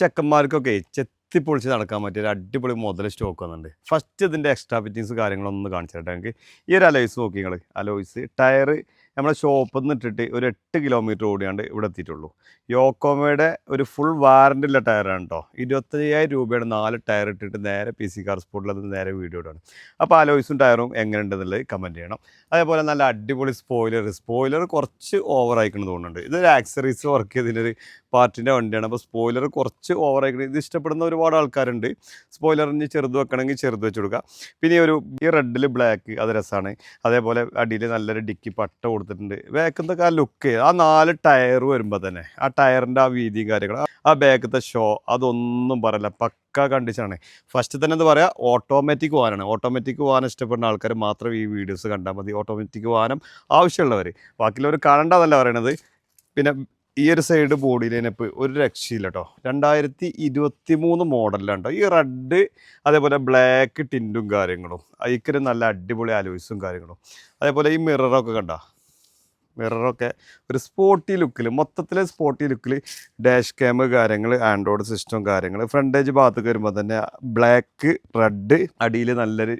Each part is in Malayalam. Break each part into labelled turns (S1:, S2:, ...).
S1: ചെക്കന്മാർക്കൊക്കെ ചെത്തിപ്പൊളിച്ച് നടക്കാൻ പറ്റിയ ഒരു അടിപൊളി മുതൽ സ്റ്റോക്ക് വന്നിട്ടുണ്ട്. ഫസ്റ്റ് ഇതിൻ്റെ എക്സ്ട്രാ ഫിറ്റിങ്സ് കാര്യങ്ങളൊന്നും കാണിച്ചു തരട്ടെ. എനിക്ക് ഈ ഒരു അലോയ്സ് നോക്കി നിങ്ങൾ. അലോയ്സ് ടയർ നമ്മളെ ഷോപ്പിൽ നിന്ന് ഇട്ടിട്ട് ഒരു 8 കിലോമീറ്റർ ഓടിയാണ്ട് ഇവിടെ എത്തിയിട്ടുള്ളൂ. യോക്കോമയുടെ ഒരു ഫുൾ വാറൻ്റി ഉള്ള ടയറാണ് കേട്ടോ. 25,000 രൂപയാണ് 4 ടയർ ഇട്ടിട്ട് നേരെ PC കാർ സ്പോട്ടിൽ അത് നേരെ വീഡിയോ ഇടാണ്. അപ്പോൾ അലോയ്സും ടയറും എങ്ങനെയുണ്ടെന്നുള്ളത് കമൻറ്റ് ചെയ്യണം. അതേപോലെ നല്ല അടിപൊളി സ്പോയിലർ കുറച്ച് ഓവർ ആയിക്കണം തോന്നുന്നുണ്ട്. ഇതൊരു ആക്സറീസ് വർക്ക് ചെയ്തതിൻ്റെ പാർട്ടിൻ്റെ വണ്ടിയാണ്. അപ്പോൾ സ്പോയിലർ കുറച്ച് ഓവർ ആയിക്കണം. ഇത് ഇഷ്ടപ്പെടുന്ന ഒരുപാട് ആൾക്കാരുണ്ട്. സ്പോയിലറിന് ചെറുത് വെക്കണമെങ്കിൽ ചെറുത് വെച്ച് കൊടുക്കുക. പിന്നെ ഈ റെഡിൽ ബ്ലാക്ക് അത് രസമാണ്. അതേപോലെ അടിയിൽ നല്ലൊരു ഡിക്കി പട്ട കൊടുത്തിട്ടുണ്ട്. ബാക്കിലത്തെ ആ ലുക്ക്, ആ 4 ടയർ വരുമ്പോൾ തന്നെ ആ ടയറിൻ്റെ ആ വീതിയും കാര്യങ്ങളും, ആ ബാക്കത്തെ ഷോ, അതൊന്നും പറയില്ല, പക്ക കണ്ടീഷനാണ്. ഫസ്റ്റ് തന്നെ എന്താ പറയുക, ഓട്ടോമാറ്റിക് വാഹനമാണ്. ഓട്ടോമാറ്റിക് വാഹനം ഇഷ്ടപ്പെടുന്ന ആൾക്കാർ മാത്രം ഈ വീഡിയോസ് കണ്ടാൽ മതി. ഓട്ടോമാറ്റിക് വാഹനം ആവശ്യമുള്ളവർ, ബാക്കിയുള്ളവർ കാണണ്ടെന്നല്ല പറയണത്. പിന്നെ ഈ ഒരു സൈഡ് ബോഡി ലൈനപ്പ് ഒരു രക്ഷയില്ല കേട്ടോ. 2023 മോഡലിലാണ് കേട്ടോ. ഈ റെഡ് അതേപോലെ ബ്ലാക്ക് ടിൻറ്റും കാര്യങ്ങളും, അതിക്കൊരു നല്ല അടിപൊളി അലോയ്സും കാര്യങ്ങളും. അതേപോലെ ഈ മിററൊക്കെ കണ്ട, മിററൊക്കെ ഒരു സ്പോർട്ടി ലുക്കിൽ, മൊത്തത്തിൽ സ്പോർട്ടി ലുക്കിൽ ഡാഷ് ക്യാം കാര്യങ്ങൾ, ആൻഡ്രോയിഡ് സിസ്റ്റം കാര്യങ്ങൾ. ഫ്രണ്ടേജ് ഭാഗത്തേക്ക് വരുമ്പോൾ തന്നെ ബ്ലാക്ക് റെഡ്, അടിയിൽ നല്ലൊരു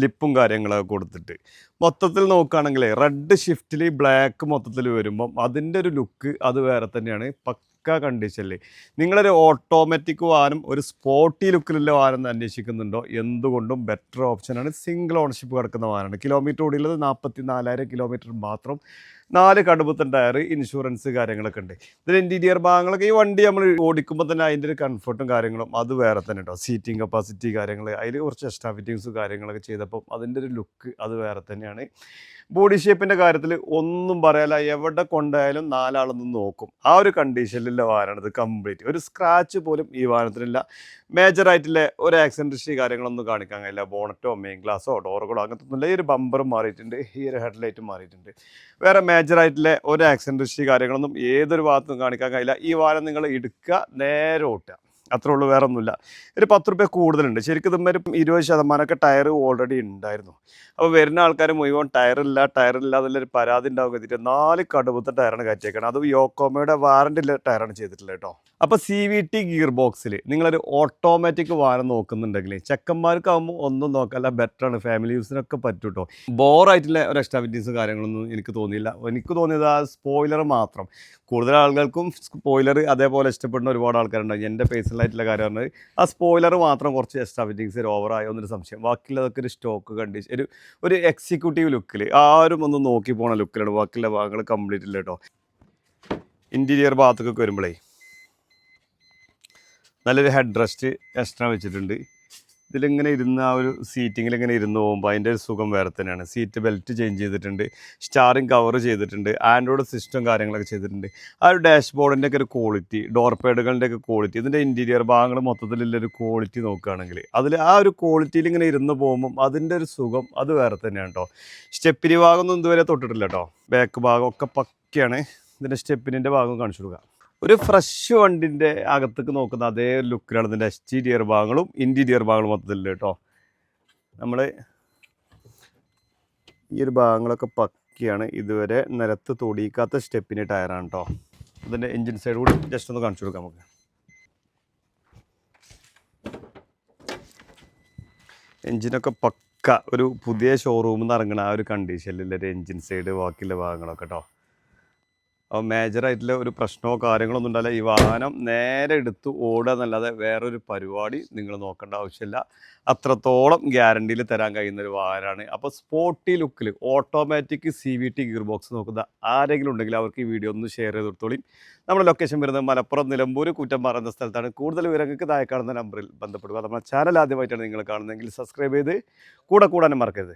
S1: ലിപ്പും കാര്യങ്ങളൊക്കെ കൊടുത്തിട്ട് മൊത്തത്തിൽ നോക്കുകയാണെങ്കിൽ റെഡ് ഷിഫ്റ്റിൽ ബ്ലാക്ക് മൊത്തത്തിൽ വരുമ്പം അതിൻ്റെ ഒരു ലുക്ക് അത് വേറെ തന്നെയാണ്. പക്ക കണ്ടീഷനിൽ നിങ്ങളൊരു ഓട്ടോമാറ്റിക് വാഹനം, ഒരു സ്പോർട്ടി ലുക്കിലുള്ള വാഹനം അന്വേഷിക്കുന്നുണ്ടോ, എന്തുകൊണ്ടും ബെറ്റർ ഓപ്ഷനാണ്. സിംഗിൾ ഓണർഷിപ്പ് കിടക്കുന്ന വാഹനമാണ്. കിലോമീറ്റർ ഓടിയുള്ളത് 44,000 കിലോമീറ്റർ മാത്രം. 4 കടുപ്പത്തൻ ടയർ, ഇൻഷുറൻസ് കാര്യങ്ങളൊക്കെ ഉണ്ട്. ഇതിൽ ഇൻറ്റീരിയർ ഭാഗങ്ങളൊക്കെ, ഈ വണ്ടി നമ്മൾ ഓടിക്കുമ്പോൾ തന്നെ അതിൻ്റെ ഒരു കംഫർട്ടും കാര്യങ്ങളും അത് വേറെ തന്നെ കേട്ടോ. സീറ്റിംഗ് കപ്പാസിറ്റി കാര്യങ്ങൾ, അതിൽ കുറച്ച് എക്സ്ട്രാ ഫിറ്റിങ്സ് കാര്യങ്ങളൊക്കെ ചെയ്തപ്പം അതിൻ്റെ ഒരു ലുക്ക് അത് വേറെ തന്നെയാണ്. ബോഡി ഷേപ്പിൻ്റെ കാര്യത്തിൽ ഒന്നും പറയാല്ല, എവിടെ കൊണ്ടായാലും 4 ആളൊന്നും നോക്കും. ആ ഒരു കണ്ടീഷനിലുള്ള വാഹനമാണ് ഇത് കംപ്ലീറ്റ്. ഒരു സ്ക്രാച്ച് പോലും ഈ വാഹനത്തിനില്ല. മേജറായിട്ടുള്ള ഒരു ആക്സിഡൻറ്റ് ഹിസ്റ്ററി കാര്യങ്ങളൊന്നും കാണിക്കാൻ കഴിയില്ല. ബോണറ്റോ മെയിൻ ഗ്ലാസോ ഡോറുകളോ അങ്ങനത്തെ ഒന്നുമില്ല. ഈ ഒരു ബമ്പറും മാറിയിട്ടുണ്ട്, ഈ ഒരു ഹെഡ്ലൈറ്റും മാറിയിട്ടുണ്ട്. വേറെ മേജറായിട്ടുള്ള ഒരു ആക്സിഡൻറ്റ് ഹിസ്റ്ററി കാര്യങ്ങളൊന്നും ഏതൊരു ഭാഗത്തും കാണിക്കാൻ കഴിയില്ല. ഈ വാഹനം നിങ്ങൾ എടുക്കുക, നേരെ ഓട്ടുക, അത്രേ ഉള്ളൂ, വേറെ ഒന്നുമില്ല. ഒരു 10 രൂപ കൂടുതലുണ്ട്. ശരിക്കും ഇതുമാതിരി 20% ടയർ ഓൾറെഡി ഉണ്ടായിരുന്നു. അപ്പോൾ വരുന്ന ആൾക്കാർ മുഴുവൻ ടയറില്ല എന്നുള്ളൊരു പരാതി ഉണ്ടാവും കരുതിയിട്ട് 4 കടുപ്പത്തെ ടയറാണ് കയറ്റിയേക്കണം. അത് യോക്കോമയുടെ വാറൻ്റിയുള്ള ടയറാണ് ചെയ്തിട്ടുള്ളത് കേട്ടോ. അപ്പോൾ CVT ഗിയർ ബോക്സിൽ നിങ്ങളൊരു ഓട്ടോമാറ്റിക് വാഹനം നോക്കുന്നുണ്ടെങ്കിൽ ചെക്കന്മാർക്കാവുമ്പോൾ ഒന്നും നോക്കാല്ല, ബെറ്ററാണ്. ഫാമിലി യൂസിനൊക്കെ പറ്റും കേട്ടോ. ബോറായിട്ടുള്ള ഒരു എക്സ്ട്രാ ഫിറ്റിങ്സും കാര്യങ്ങളൊന്നും എനിക്ക് തോന്നിയില്ല. എനിക്ക് തോന്നിയത് ആ സ്പോയിലർ മാത്രം. കൂടുതൽ ആളുകൾക്കും സ്പോയിലർ അതേപോലെ ഇഷ്ടപ്പെടുന്ന ഒരുപാട് ആൾക്കാരുണ്ടാവും. എൻ്റെ പേഴ്സണലായിട്ടുള്ള കാര്യമാണ് ആ സ്പോയിലർ മാത്രം കുറച്ച് എക്സ്ട്രാ ഫിറ്റിങ്സ് ഓവറായോ എന്നൊരു സംശയം. ബാക്കിയുള്ളതൊക്കെ ഒരു സ്റ്റോക്ക് കണ്ടീഷൻ, ഒരു എക്സിക്യൂട്ടീവ് ലുക്കിൽ ആരും ഒന്ന് നോക്കി പോണ ലുക്കിലാണ്. ബാക്കിയുള്ള ഭാഗങ്ങൾ കംപ്ലീറ്റ് ഇല്ല കേട്ടോ. ഇൻറ്റീരിയർ ഭാഗത്തൊക്കെ വരുമ്പോഴേ നല്ലൊരു ഹെഡ് റെസ്റ്റ് എക്സ്ട്രാ വെച്ചിട്ടുണ്ട്. ഇതിലിങ്ങനെ ഇരുന്ന് ആ ഒരു സീറ്റിങ്ങിൽ ഇങ്ങനെ ഇരുന്ന് പോകുമ്പോൾ അതിൻ്റെ ഒരു സുഖം വേറെ തന്നെയാണ്. സീറ്റ് ബെൽറ്റ് ചേഞ്ച് ചെയ്തിട്ടുണ്ട്, സ്റ്റാറിങ് കവർ ചെയ്തിട്ടുണ്ട്, ആൻഡ്രോയിഡ് സിസ്റ്റം കാര്യങ്ങളൊക്കെ ചെയ്തിട്ടുണ്ട്. ആ ഒരു ഡാഷ് ബോർഡിൻ്റെ ഒക്കെ ഒരു ക്വാളിറ്റി, ഡോർ പാഡുകളുടെ ഒക്കെ ക്വാളിറ്റി, ഇതിൻ്റെ ഇൻറ്റീരിയർ ഭാഗങ്ങൾ മൊത്തത്തിലുള്ളൊരു ക്വാളിറ്റി നോക്കുകയാണെങ്കിൽ അതിൽ ആ ഒരു ക്വാളിറ്റിയിൽ ഇങ്ങനെ ഇരുന്ന് പോകുമ്പം അതിൻ്റെ ഒരു സുഖം അത് വേറെ തന്നെയാണ് കേട്ടോ. സ്റ്റെപ്പിനി ഭാഗമൊന്നും ഇതുവരെ തൊട്ടിട്ടില്ല കേട്ടോ. ബാക്ക് ഭാഗം ഒക്കെ പക്കയാണ്. ഇതിൻ്റെ സ്റ്റെപ്പിനിൻ്റെ ഭാഗം കാണിച്ചു കൊടുക്കുക. ഒരു ഫ്രഷ് വണ്ടിൻ്റെ അകത്തേക്ക് നോക്കുന്ന അതേ ലുക്കിലാണ് ഇതിൻ്റെ എക്സ്റ്റീരിയർ ഭാഗങ്ങളും ഇൻറ്റീരിയർ ഭാഗങ്ങളും മൊത്തത്തിൽ കേട്ടോ. നമ്മൾ ഈ ഒരു ഭാഗങ്ങളൊക്കെ പക്കയാണ്. ഇതുവരെ നിലത്ത് തൊടിയിക്കാത്ത സ്റ്റെപ്പിന് ടയറാണ് കേട്ടോ. അതിൻ്റെ എൻജിൻ സൈഡ് കൂടി ജസ്റ്റ് ഒന്ന് കാണിച്ചു കൊടുക്കാം നമുക്ക്. എൻജിനൊക്കെ പക്ക ഒരു പുതിയ ഷോറൂമിൽ നിന്ന് ഇറങ്ങണ ആ ഒരു കണ്ടീഷനിലൊരു എൻജിൻ സൈഡ്, ബാക്കിയുള്ള ഭാഗങ്ങളൊക്കെ കേട്ടോ. അപ്പോൾ മേജറായിട്ടുള്ള ഒരു പ്രശ്നമോ കാര്യങ്ങളൊന്നും ഉണ്ടാവില്ല. ഈ വാഹനം നേരെ എടുത്ത് ഓടുക എന്നല്ലാതെ വേറൊരു പരിപാടി നിങ്ങൾ നോക്കേണ്ട ആവശ്യമില്ല. അത്രത്തോളം ഗ്യാരണ്ടിയിൽ തരാൻ കഴിയുന്നൊരു വാഹനമാണ്. അപ്പോൾ സ്പോർട്ടി ലുക്കിൽ ഓട്ടോമാറ്റിക് CVT ഗിയർ ബോക്സ് നോക്കുന്ന ആരെങ്കിലും ഉണ്ടെങ്കിൽ അവർക്ക് ഈ വീഡിയോ ഒന്ന് ഷെയർ ചെയ്ത് കൊടുത്തോളി. നമ്മുടെ ലൊക്കേഷൻ വരുന്നത് മലപ്പുറം നിലമ്പൂർ കുറ്റമ്പാറ എന്ന സ്ഥലത്താണ്. കൂടുതൽ വിവരങ്ങൾക്ക് താഴെ കാണുന്ന നമ്പറിൽ ബന്ധപ്പെടുക. നമ്മുടെ ചാനൽ ആദ്യമായിട്ടാണ് നിങ്ങൾ കാണുന്നതെങ്കിൽ സബ്സ്ക്രൈബ് ചെയ്ത് കൂടാനും മറക്കരുത്.